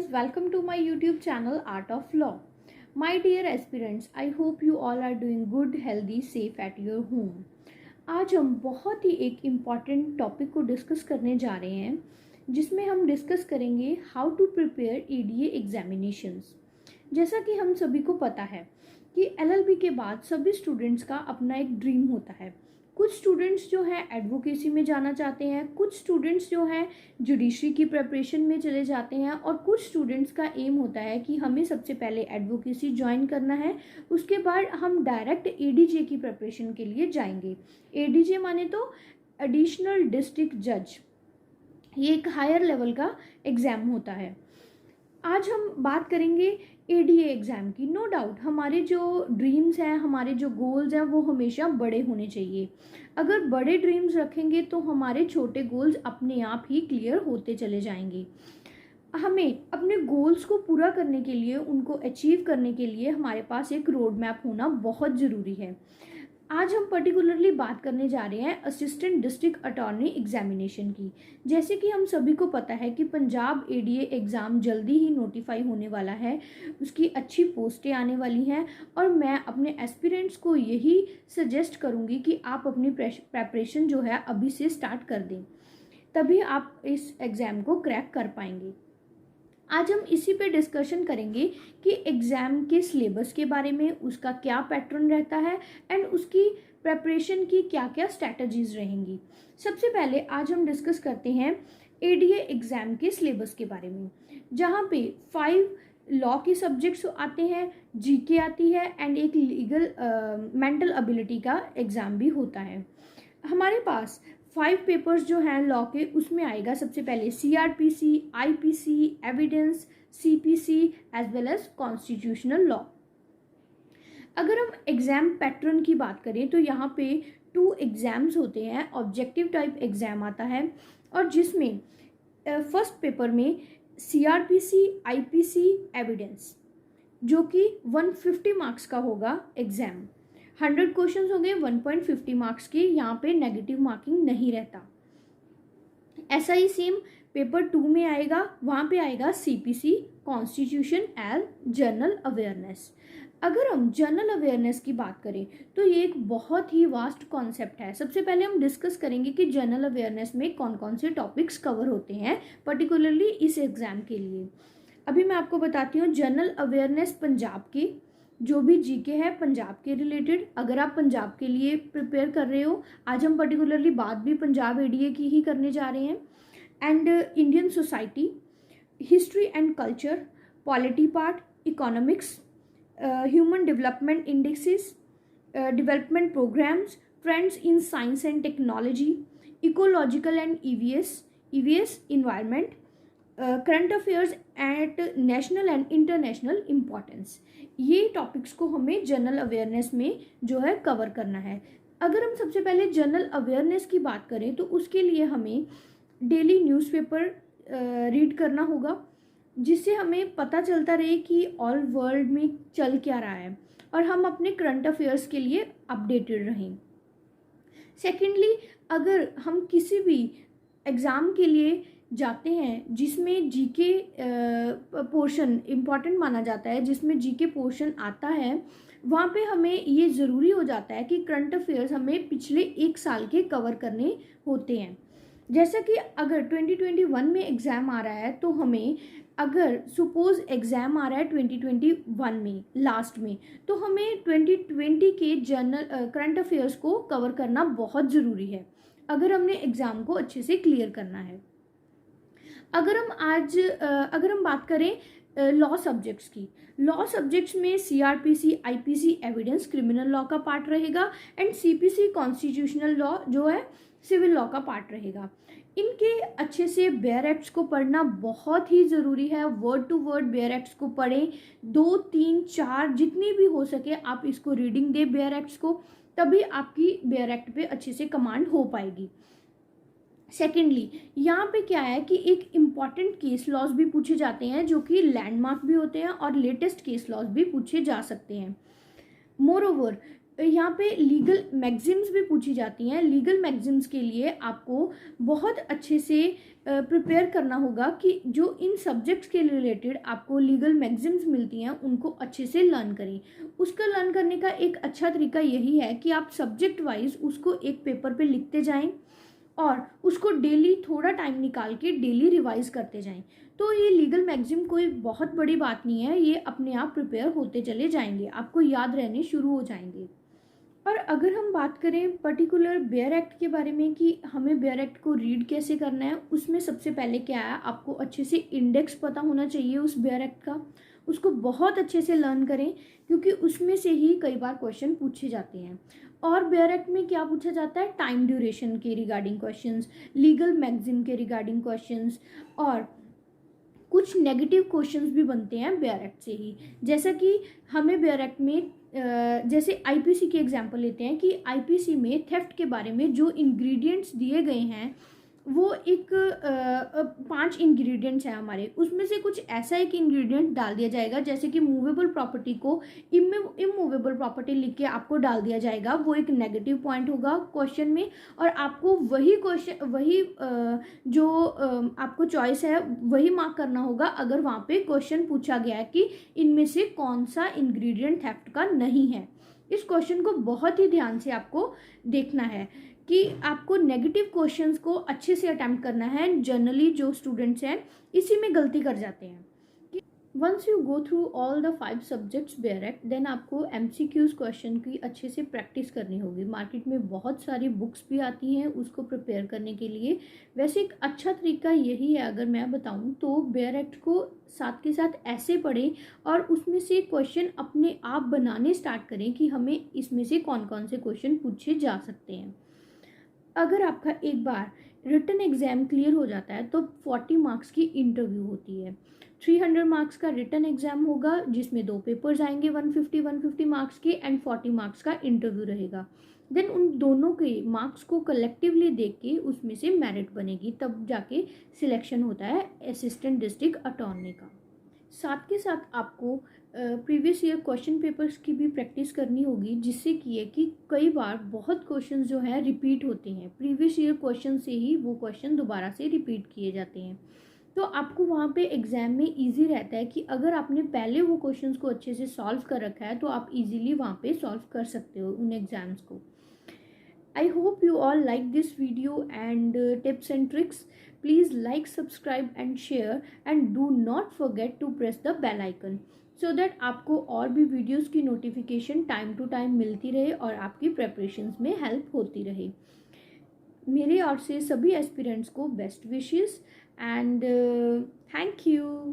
welcome to my YouTube channel Art of Law. My dear aspirants, I hope you all are doing good, healthy, safe at your home. आज हम बहुत ही एक important topic को discuss करने जा रहे हैं जिसमें हम डिस्कस करेंगे how to prepare ADA examinations. जैसा कि हम सभी को पता है कि एलएलबी के बाद सभी स्टूडेंट्स का अपना एक ड्रीम होता है। कुछ स्टूडेंट्स जो हैं एडवोकेसी में जाना चाहते हैं, कुछ स्टूडेंट्स जो हैं जुडिशरी की प्रिपरेशन में चले जाते हैं और कुछ स्टूडेंट्स का एम होता है कि हमें सबसे पहले एडवोकेसी ज्वाइन करना है, उसके बाद हम डायरेक्ट एडीजे की प्रिपरेशन के लिए जाएंगे। एडीजे माने तो एडिशनल डिस्ट्रिक्ट जज, ये एक हायर लेवल का एग्ज़ाम होता है। आज हम बात करेंगे एडीए एग्ज़ाम की। नो डाउट हमारे जो ड्रीम्स हैं, हमारे जो गोल्स हैं वो हमेशा बड़े होने चाहिए। अगर बड़े ड्रीम्स रखेंगे तो हमारे छोटे गोल्स अपने आप ही क्लियर होते चले जाएंगे। हमें अपने गोल्स को पूरा करने के लिए, उनको अचीव करने के लिए हमारे पास एक रोड मैप होना बहुत ज़रूरी है। आज हम पर्टिकुलरली बात करने जा रहे हैं असिस्टेंट डिस्ट्रिक्ट अटॉर्नी एग्जामिनेशन की। जैसे कि हम सभी को पता है कि पंजाब एडीए एग्ज़ाम जल्दी ही नोटिफाई होने वाला है, उसकी अच्छी पोस्टें आने वाली हैं और मैं अपने एस्पिरेंट्स को यही सजेस्ट करूंगी कि आप अपनी प्रेपरेशन जो है अभी से स्टार्ट कर दें, तभी आप इस एग्ज़ाम को क्रैक कर पाएंगे। आज हम इसी पे डिस्कशन करेंगे कि एग्ज़ाम के सिलेबस के बारे में, उसका क्या पैटर्न रहता है एंड उसकी प्रेपरेशन की क्या क्या स्ट्रैटेजीज रहेंगी। सबसे पहले आज हम डिस्कस करते हैं एडीए एग्ज़ाम के सिलेबस के बारे में, जहाँ पे 5 लॉ के सब्जेक्ट्स आते हैं, जीके आती है एंड एक लीगल मेंटल एबिलिटी का एग्ज़ाम भी होता है। हमारे पास 5 पेपर्स जो हैं लॉ के, उसमें आएगा सबसे पहले CrPC, IPC, evidence, CPC as well as constitutional law. अगर हम एग्ज़ाम पैटर्न की बात करें तो यहाँ पे 2 एग्ज़ाम्स होते हैं। ऑब्जेक्टिव टाइप एग्ज़ाम आता है और जिसमें फर्स्ट पेपर में सीआरपीसी, आईपीसी, एविडेंस, जो कि 150 मार्क्स का होगा एग्ज़ाम। 100 क्वेश्चंस होंगे, 1.50 मार्क्स की, यहाँ पे नेगेटिव मार्किंग नहीं रहता। ऐसा ही सेम पेपर 2 में आएगा, वहाँ पे आएगा CPC, constitution and general awareness. अगर हम जनरल अवेयरनेस की बात करें तो ये एक बहुत ही वास्ट कॉन्सेप्ट है। सबसे पहले हम डिस्कस करेंगे कि जनरल अवेयरनेस में कौन कौन से टॉपिक्स कवर होते हैं पर्टिकुलरली इस एग्ज़ाम के लिए। अभी मैं आपको बताती हूँ जनरल अवेयरनेस पंजाब की, जो भी जीके है पंजाब के रिलेटेड। अगर आप पंजाब के लिए प्रिपेयर कर रहे हो, आज हम पर्टिकुलरली बात भी पंजाब एडीए की ही करने जा रहे हैं। And Indian society, history and culture, polity part, economics, human development indexes, development programmes, trends in science and technology, ecological and EVS environment, current affairs at national and international importance. ये topics को हमें general awareness में जो है cover करना है। अगर हम सबसे पहले जनरल अवेयरनेस की बात करें तो उसके लिए हमें डेली न्यूज़पेपर रीड करना होगा, जिससे हमें पता चलता रहे कि ऑल वर्ल्ड में चल क्या रहा है और हम अपने करंट अफेयर्स के लिए अपडेटेड रहें। सेकेंडली, अगर हम किसी भी एग्ज़ाम के लिए जाते हैं जिसमें जीके पोर्शन इम्पॉर्टेंट माना जाता है, जिसमें जीके पोर्शन आता है, वहाँ पे हमें ये ज़रूरी हो जाता है कि करंट अफेयर्स हमें पिछले 1 साल के कवर करने होते हैं। जैसा कि अगर 2021 में एग्ज़ाम आ रहा है तो हमें, अगर सपोज एग्ज़ाम आ रहा है 2021 में लास्ट में, तो हमें 2020 के जनरल करंट अफेयर्स को कवर करना बहुत ज़रूरी है अगर हमने एग्ज़ाम को अच्छे से क्लियर करना है। अगर हम बात करें लॉ सब्जेक्ट्स की, लॉ सब्जेक्ट्स में CrPC, IPC, evidence criminal law का पार्ट रहेगा एंड सीपीसी कॉन्स्टिट्यूशनल लॉ जो है सिविल लॉ का पार्ट रहेगा। इनके अच्छे से बेयर एक्ट्स को पढ़ना बहुत ही ज़रूरी है। Word to word bare acts को पढ़ें, 2, 3, 4 जितनी भी हो सके आप इसको रीडिंग दें बेयर एक्ट्स को, तभी आपकी बेयर एक्ट पे अच्छे से कमांड हो पाएगी। सेकेंडली, यहाँ पे क्या है कि एक इम्पॉर्टेंट केस लॉज भी पूछे जाते हैं जो कि लैंडमार्क भी होते हैं और लेटेस्ट केस लॉज भी पूछे जा सकते हैं। मोर ओवर यहाँ पे लीगल मैगजिम्स भी पूछी जाती हैं। लीगल मैगजिम्स के लिए आपको बहुत अच्छे से प्रिपेयर करना होगा कि जो इन सब्जेक्ट्स के रिलेटेड आपको लीगल मैगजिम्स मिलती हैं उनको अच्छे से लर्न करें। उसका लर्न करने का एक अच्छा तरीका यही है कि आप सब्जेक्ट वाइज उसको एक पेपर पे लिखते जाएं और उसको डेली थोड़ा टाइम निकाल के डेली रिवाइज करते जाएं। तो ये लीगल मैगजिम कोई बहुत बड़ी बात नहीं है, ये अपने आप प्रिपेयर होते चले जाएंगे, आपको याद रहने शुरू हो जाएंगे। और अगर हम बात करें पर्टिकुलर बेयर एक्ट के बारे में कि हमें बेयर एक्ट को रीड कैसे करना है, उसमें सबसे पहले क्या है, आपको अच्छे से इंडेक्स पता होना चाहिए उस बेयर एक्ट का। उसको बहुत अच्छे से लर्न करें क्योंकि उसमें से ही कई बार क्वेश्चन पूछे जाते हैं। और बेयर एक्ट में क्या पूछा जाता है, टाइम ड्यूरेशन के रिगार्डिंग क्वेश्चंस, लीगल मैगजिम के रिगार्डिंग क्वेश्चंस, और कुछ नेगेटिव क्वेश्चंस भी बनते हैं बेयर एक्ट से ही। जैसा कि हमें बेयर एक्ट में जैसे आईपीसी के एग्जांपल लेते हैं कि आईपीसी में थेफ्ट के बारे में जो इंग्रेडिएंट्स दिए गए हैं वो एक 5 इंग्रेडिएंट्स हैं हमारे, उसमें से कुछ ऐसा एक इंग्रेडिएंट डाल दिया जाएगा जैसे कि मूवेबल प्रॉपर्टी को इमूवेबल प्रॉपर्टी लिख के आपको डाल दिया जाएगा, वो एक नेगेटिव पॉइंट होगा क्वेश्चन में। और आपको वही क्वेश्चन जो आपको चॉइस है वही मार्क करना होगा अगर वहाँ पे क्वेश्चन पूछा गया है कि इनमें से कौन सा इंग्रेडिएंट थेफ्ट का नहीं है। इस क्वेश्चन को बहुत ही ध्यान से आपको देखना है कि आपको नेगेटिव क्वेश्चंस को अच्छे से अटेम्प्ट करना है। जनरली जो स्टूडेंट्स हैं इसी में गलती कर जाते हैं। Once you go through all the 5 subjects bare act, then आपको MCQs क्वेश्चन की अच्छे से प्रैक्टिस करनी होगी। मार्केट में बहुत सारी बुक्स भी आती हैं उसको प्रिपेयर करने के लिए। वैसे एक अच्छा तरीका यही है, अगर मैं बताऊं तो बेयर एक्ट को साथ के साथ ऐसे पढ़ें और उसमें से क्वेश्चन अपने आप बनाने स्टार्ट करें कि हमें इसमें से कौन कौन से क्वेश्चन पूछे जा सकते हैं। अगर आपका एक बार रिटन एग्ज़ाम क्लियर हो जाता है तो 40 मार्क्स की इंटरव्यू होती है। 300 मार्क्स का रिटन एग्ज़ाम होगा जिसमें 2 पेपर्स आएंगे 150 मार्क्स के, एंड 40 मार्क्स का इंटरव्यू रहेगा। देन उन दोनों के मार्क्स को कलेक्टिवली देख के उसमें से मेरिट बनेगी, तब जाके सिलेक्शन होता है असिस्टेंट डिस्ट्रिक्ट अटॉर्नी का। साथ के साथ आपको प्रीवियस ईयर क्वेश्चन पेपर्स की भी प्रैक्टिस करनी होगी, जिससे कि है कि कई बार बहुत क्वेश्चन जो है रिपीट होते हैं, प्रीवियस ईयर क्वेश्चन से ही वो क्वेश्चन दोबारा से रिपीट किए जाते हैं। तो आपको वहाँ पे एग्ज़ाम में इजी रहता है कि अगर आपने पहले वो क्वेश्चंस को अच्छे से सॉल्व कर रखा है तो आप इजीली वहाँ पे सॉल्व कर सकते हो उन एग्ज़ाम्स को। I hope you all like this video and tips and tricks. Please like, subscribe and share, and do not forget to press the bell icon so that आपको और भी वीडियोस की नोटिफिकेशन टाइम टू टाइम मिलती रहे और आपकी preparations में help होती रहे। मेरे और से सभी एस्पिरेंट्स को best wishes and thank you.